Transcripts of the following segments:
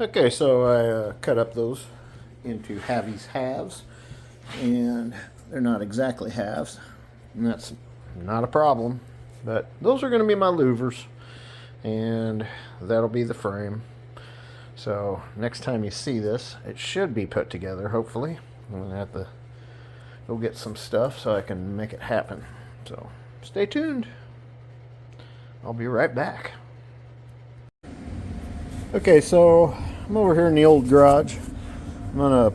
Okay, so I cut up those into halves, and they're not exactly halves, and that's not a problem. But those are going to be my louvers, and that'll be the frame. So next time you see this, it should be put together, hopefully. I'm going to have to go get some stuff so I can make it happen. So stay tuned. I'll be right back. Okay, so I'm over here in the old garage. I've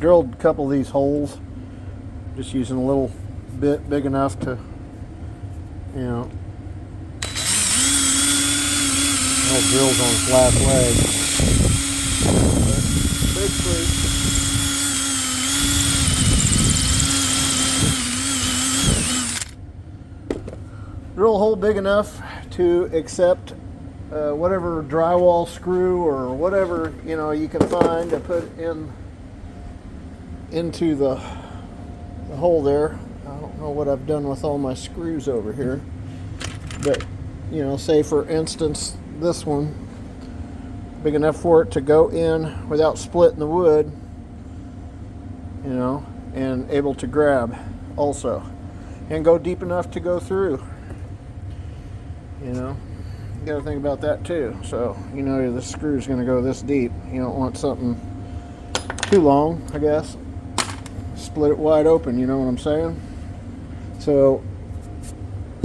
drilled a couple of these holes, just using a little bit big enough to, you know, little drills on its last leg. But basically, drill a hole big enough to accept whatever drywall screw or whatever you can find to put into the hole there. I don't know what I've done with all my screws over here, but say for instance this one, big enough for it to go in without splitting the wood, and able to grab also, and go deep enough to go through. You gotta think about that too. So the screw is going to go this deep. You don't want something too long, I guess. Split it wide open, you know what I'm saying? So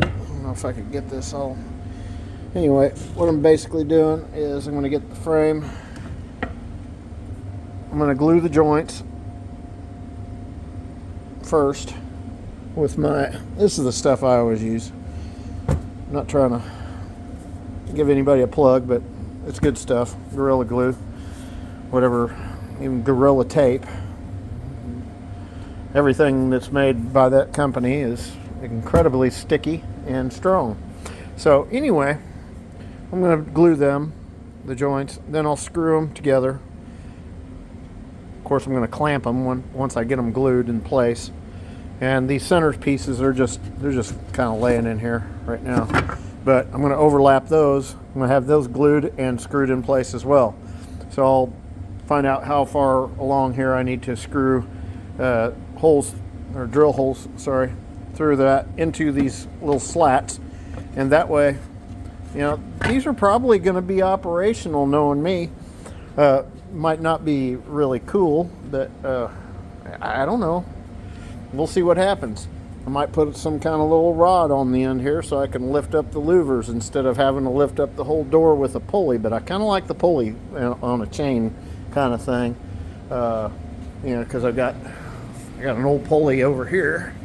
I don't know if I could get this all. Anyway, what I'm basically doing is I'm going to get the frame. I'm going to glue the joints first with this is the stuff I always use. I'm not trying to give anybody a plug, but it's good stuff. Gorilla Glue, whatever, even Gorilla Tape. Everything that's made by that company is incredibly sticky and strong. So anyway, I'm going to glue the joints, then I'll screw them together. Of course, I'm going to clamp them once I get them glued in place. And these center pieces they're just kind of laying in here right now. But I'm going to overlap those. I'm going to have those glued and screwed in place as well. So I'll find out how far along here I need to screw drill holes, through that into these little slats. And that way, these are probably going to be operational, knowing me. Might not be really cool, but I don't know. We'll see what happens. I might put some kind of little rod on the end here so I can lift up the louvers instead of having to lift up the whole door with a pulley. But I kind of like the pulley on a chain kind of thing, because I got an old pulley over here,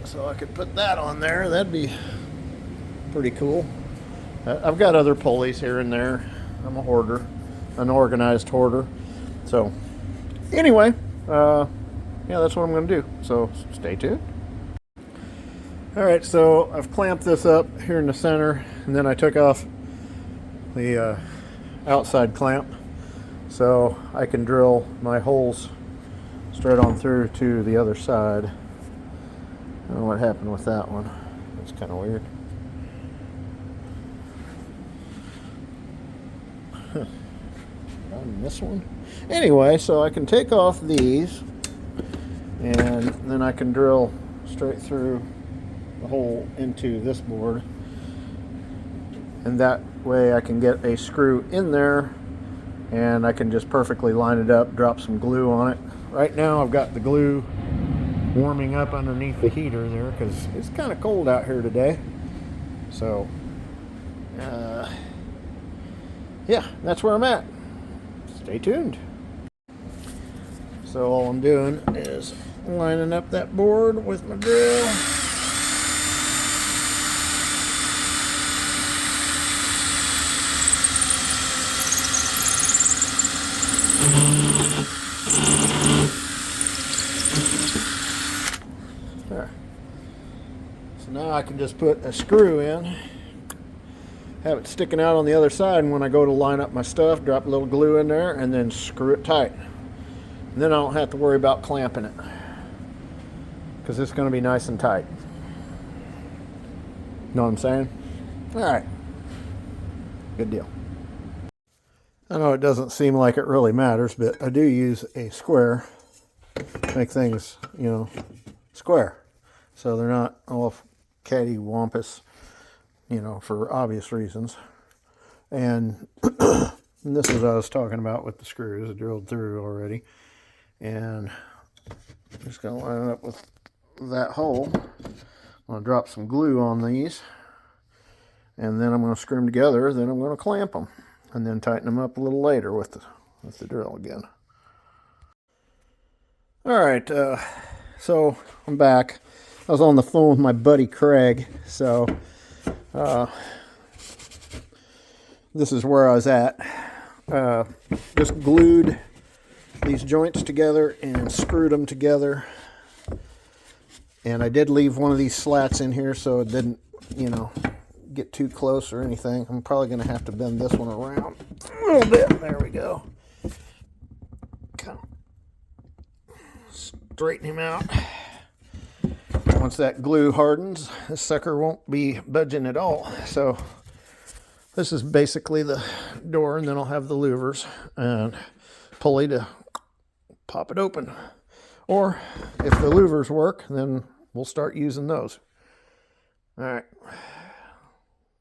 so I could put that on there. That'd be pretty cool. I've got other pulleys here and there. I'm a hoarder, an organized hoarder. So anyway, yeah, that's what I'm going to do. So stay tuned. All right, so I've clamped this up here in the center, and then I took off the outside clamp so I can drill my holes straight on through to the other side. I don't know what happened with that one. That's kind of weird. On this one. Anyway, so I can take off these, and then I can drill straight through the hole into this board, and that way I can get a screw in there, and I can just perfectly line it up, drop some glue on it. Right now I've got the glue warming up underneath the heater there because it's kind of cold out here today. So yeah, that's where I'm at. Stay tuned. So all I'm doing is lining up that board with my drill. There. So now I can just put a screw in, have it sticking out on the other side, and when I go to line up my stuff, drop a little glue in there and then screw it tight. And then I don't have to worry about clamping it because it's going to be nice and tight. Know what I'm saying? All right. Good deal. I know it doesn't seem like it really matters, but I do use a square to make things, you know, square. So they're not all cattywampus, you know, for obvious reasons. And, and this is what I was talking about with the screws. I drilled through already. And I'm just going to line it up with that hole. I'm going to drop some glue on these. And then I'm going to screw them together. Then I'm going to clamp them. And then tighten them up a little later with the drill again. Alright, so I'm back. I was on the phone with my buddy Craig. So this is where I was at. Just glued these joints together and screwed them together. And I did leave one of these slats in here so it didn't, you know, get too close or anything. I'm probably going to have to bend this one around a little bit. There we go. Kind of straighten him out. Once that glue hardens, this sucker won't be budging at all. So this is basically the door, and then I'll have the louvers and pulley to pop it open. Or if the louvers work, then we'll start using those. All right.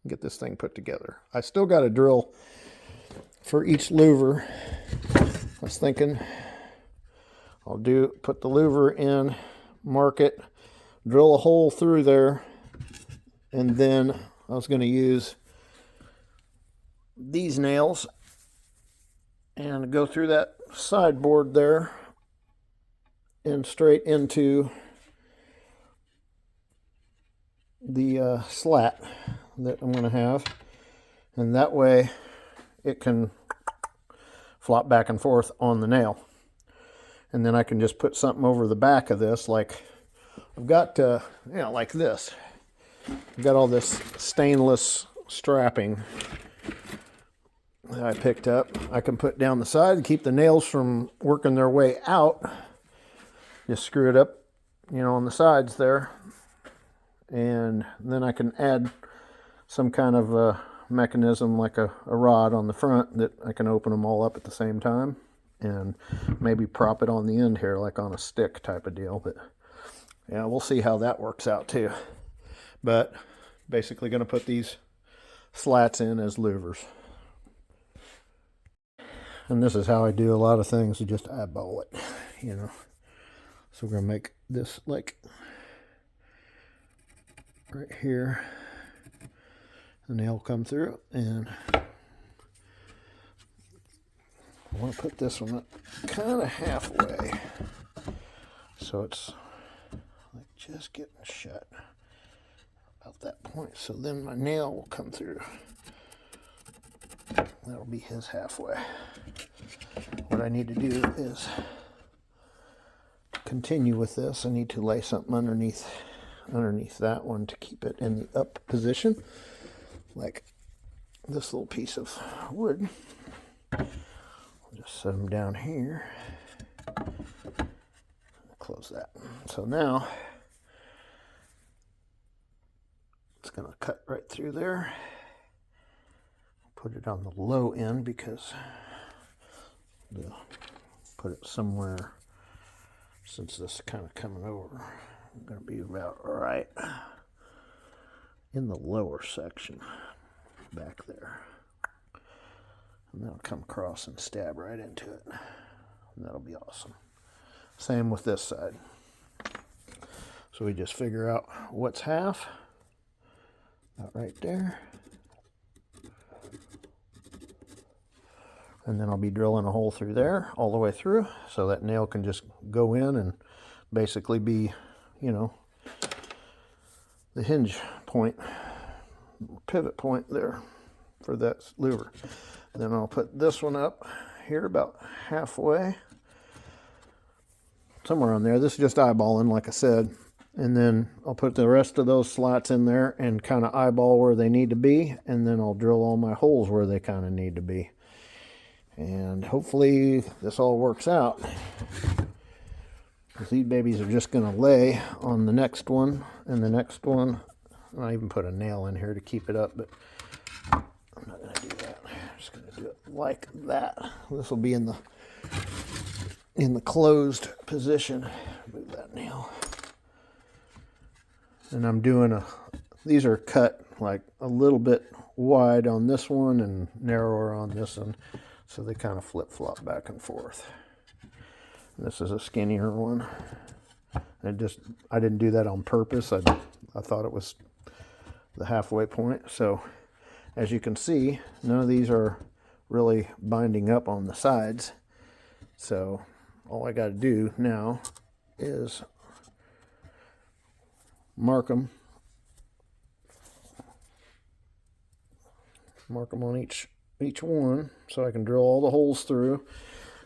Get this thing put together. I still got a drill for each louver. I was thinking I'll put the louver in, mark it, drill a hole through there, and then I was going to use these nails and go through that sideboard there and straight into the slat that I'm going to have, and that way it can flop back and forth on the nail. And then I can just put something over the back of this, like I've got, you know, like this. I've got all this stainless strapping that I picked up. I can put down the side and keep the nails from working their way out. Just screw it up, you know, on the sides there. And then I can add some kind of a mechanism like a rod on the front that I can open them all up at the same time and maybe prop it on the end here like on a stick type of deal. But yeah, we'll see how that works out too. But basically going to put these slats in as louvers. And this is how I do a lot of things. You just eyeball it, you know. So we're going to make this like right here. The nail come through, and I want to put this one up kind of halfway so it's like just getting shut about that point. So then my nail will come through. That'll be his halfway. What I need to do is continue with this. I need to lay something underneath that one to keep it in the up position, like this little piece of wood. I'll just set them down here. Close that. So now it's going to cut right through there. Put it on the low end because put it somewhere, since this is kind of coming over, I'm going to be about right in the lower section back there. And that'll come across and stab right into it. And that'll be awesome. Same with this side. So we just figure out what's half. About right there. And then I'll be drilling a hole through there all the way through so that nail can just go in and basically be, you know, the hinge point, pivot point there for that louver. Then I'll put this one up here about halfway, somewhere on there. This is just eyeballing, like I said. And then I'll put the rest of those slots in there and kind of eyeball where they need to be. And then I'll drill all my holes where they kind of need to be. And hopefully this all works out. Because these babies are just going to lay on the next one and the next one. I even put a nail in here to keep it up, but I'm not going to do that. I'm just going to do it like that. This will be in the closed position. Move that nail. And I'm doing these are cut like a little bit wide on this one and narrower on this one, so they kind of flip-flop back and forth. This is a skinnier one. I didn't do that on purpose. I thought it was the halfway point. So as you can see, none of these are really binding up on the sides. So all I got to do now is mark them on each one, so I can drill all the holes through,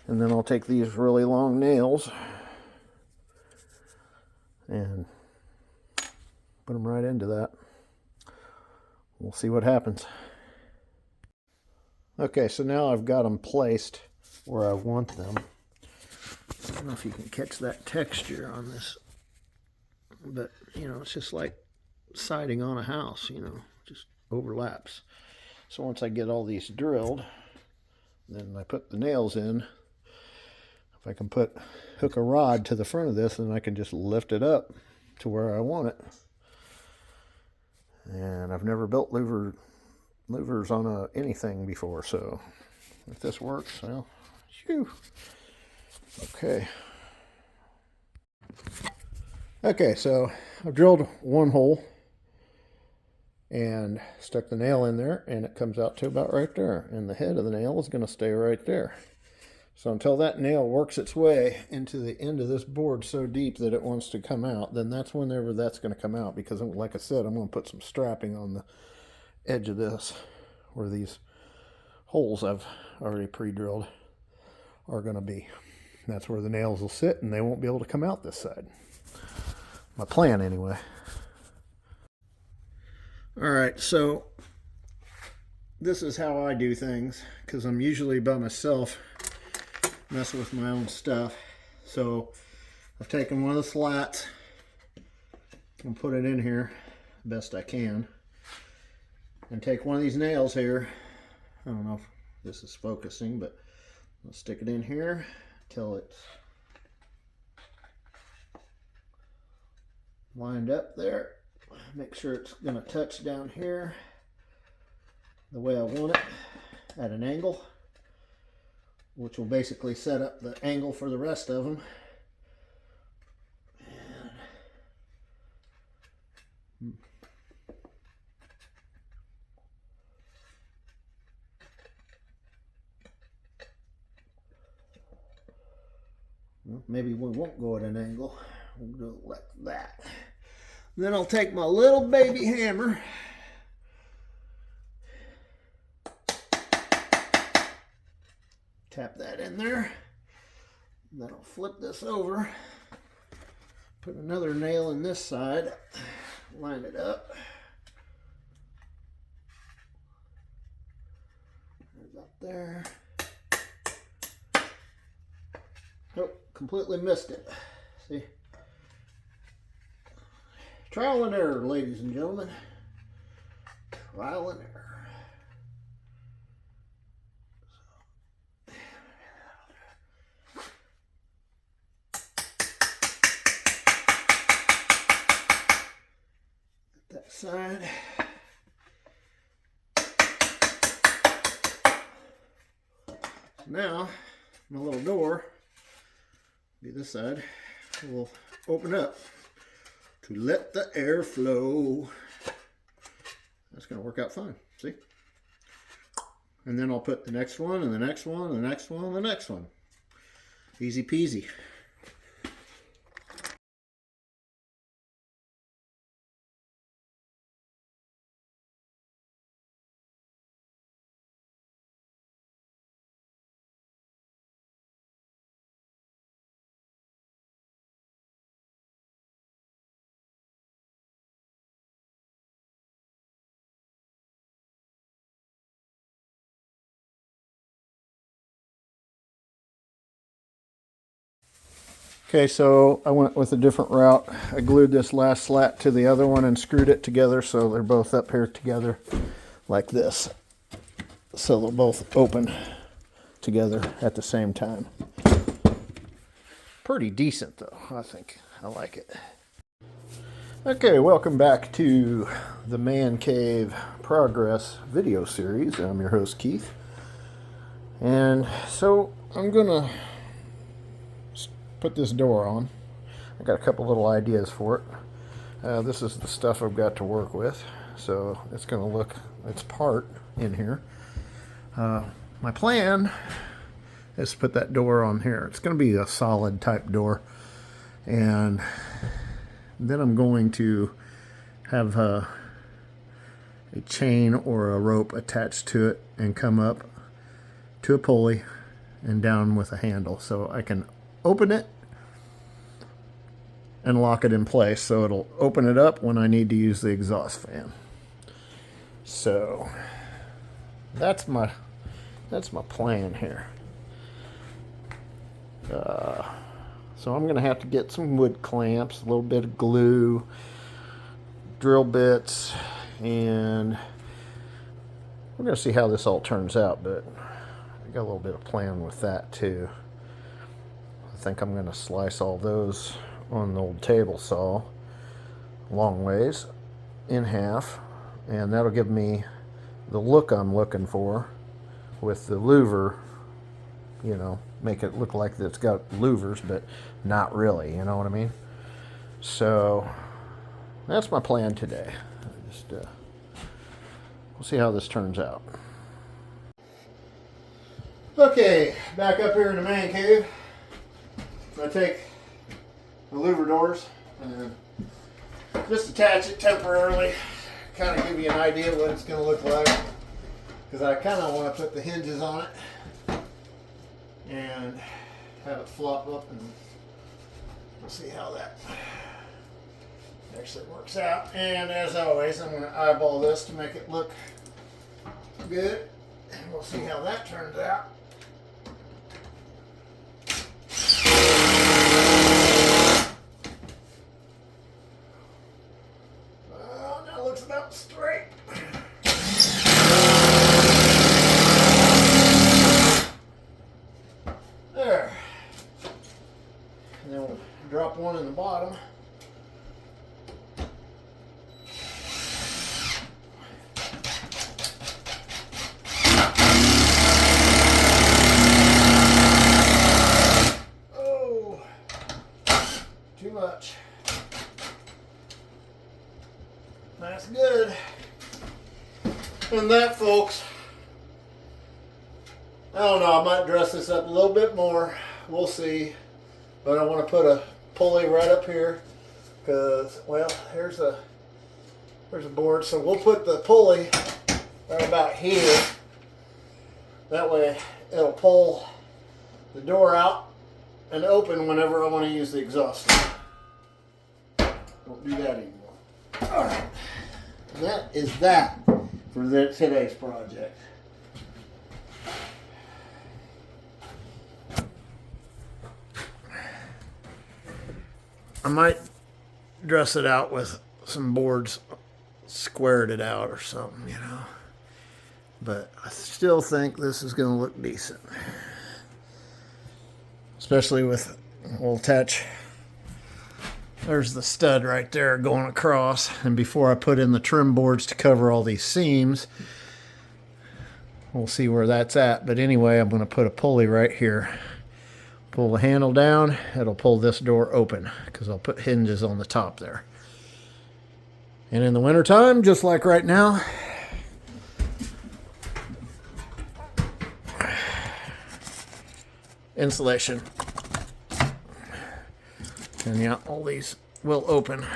and then I'll take these really long nails and put them right into that. We'll see what happens. Okay, so now I've got them placed where I want them. I don't know if you can catch that texture on this, but you know, it's just like siding on a house, you know, just overlaps. So once I get all these drilled, then I put the nails in. If I can hook a rod to the front of this, then I can just lift it up to where I want it. And I've never built louvers on anything before, so if this works, well, phew. Okay. Okay, so I've drilled one hole and stuck the nail in there, and it comes out to about right there, and the head of the nail is going to stay right there. So until that nail works its way into the end of this board so deep that it wants to come out, then that's whenever that's going to come out, because like I said, I'm going to put some strapping on the edge of this where these holes I've already pre-drilled are going to be. That's where the nails will sit, and they won't be able to come out this side. My plan anyway. Alright, so this is how I do things, because I'm usually by myself messing with my own stuff. So I've taken one of the slats and put it in here best I can, and take one of these nails here. I don't know if this is focusing, but I'll stick it in here till it's lined up there. Make sure it's going to touch down here the way I want it at an angle, which will basically set up the angle for the rest of them. Well, maybe we won't go at an angle. We'll do it like that. Then I'll take my little baby hammer, tap that in there, then I'll flip this over, put another nail in this side, line it up. There's up there. Oh, completely missed it. See? Trial and error, ladies and gentlemen. Trial and error. Get that side. So now, my little door, be this side, will open up to let the air flow. That's going to work out fine, see? And then I'll put the next one, and the next one, and the next one, and the next one. Easy peasy. Okay, so I went with a different route. I glued this last slat to the other one and screwed it together so they're both up here together like this. so they'll both open together at the same time. Pretty decent though, I think. I like it. Okay, welcome back to the Man Cave Progress video series. I'm your host, Keith. And so I'm gonna put this door on. I got a couple little ideas for it. This is the stuff I've got to work with. So it's gonna look, it's part in here. My plan is to put that door on here. It's gonna be a solid type door. And then I'm going to have a chain or a rope attached to it and come up to a pulley and down with a handle so I can open it and lock it in place so it'll open it up when I need to use the exhaust fan. So that's my plan here. So I'm going to have to get some wood clamps, a little bit of glue, drill bits, and we're going to see how this all turns out, but I got a little bit of plan with that too. I think I'm going to slice all those on the old table saw long ways in half, and that'll give me the look I'm looking for with the louver, you know, make it look like it's got louvers, but not really, you know what I mean? So that's my plan today. Just we'll see how this turns out. Okay, back up here in the man cave. I take the louver doors and just attach it temporarily, kind of give you an idea of what it's going to look like, because I kind of want to put the hinges on it and have it flop up, and we'll see how that actually works out. And as always, I'm going to eyeball this to make it look good, and we'll see how that turns out. Well, that looks about straight. There. And then we'll drop one in the bottom. Oh, too much. That's good. And that, folks, I don't know, I might dress this up a little bit more. We'll see. But I want to put a pulley right up here because, well, here's a board. So we'll put the pulley right about here. That way it'll pull the door out and open whenever I want to use the exhaust. Don't do that anymore. All right. That is that for today's project. I might dress it out with some boards, squared it out or something, you know. But I still think this is going to look decent. Especially with, we'll attach, there's the stud right there going across. And before I put in the trim boards to cover all these seams, we'll see where that's at. But anyway, I'm going to put a pulley right here. Pull the handle down, it'll pull this door open because I'll put hinges on the top there. And in the wintertime, just like right now, insulation. And yeah, all these will open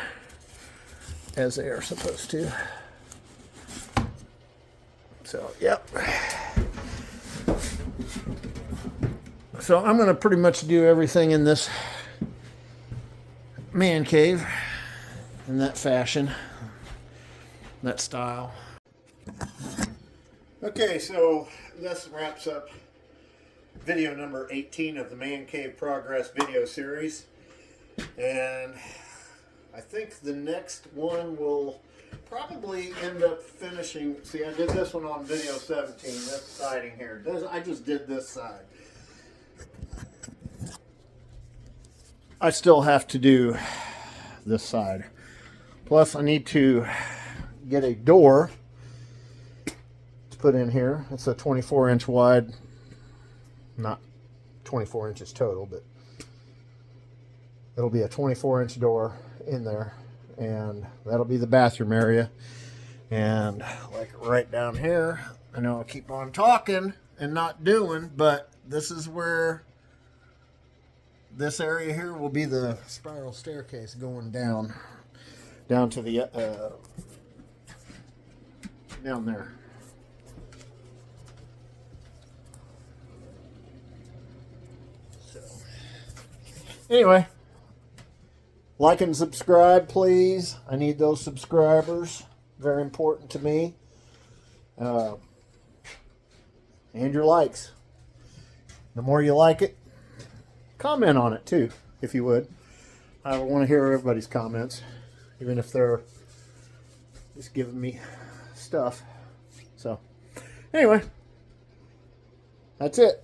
as they are supposed to. So, yep. So I'm going to pretty much do everything in this man cave in that fashion, that style. Okay, so this wraps up video number 18 of the Man Cave Progress video series. And I think the next one will Probably end up finishing. See, I did this one on video 17. This siding here. I just did this side. I still have to do this side. Plus, I need to get a door to put in here. It's a 24-inch wide. Not 24 inches total, but it'll be a 24-inch door in there. And that'll be the bathroom area. And like right down here, I know I keep on talking and not doing, but this is where this area here will be the spiral staircase going down to the down there. So anyway, like and subscribe, please. I need those subscribers. Very important to me. And your likes. The more you like it, comment on it too, if you would. I want to hear everybody's comments, even if they're just giving me stuff. So, anyway, that's it.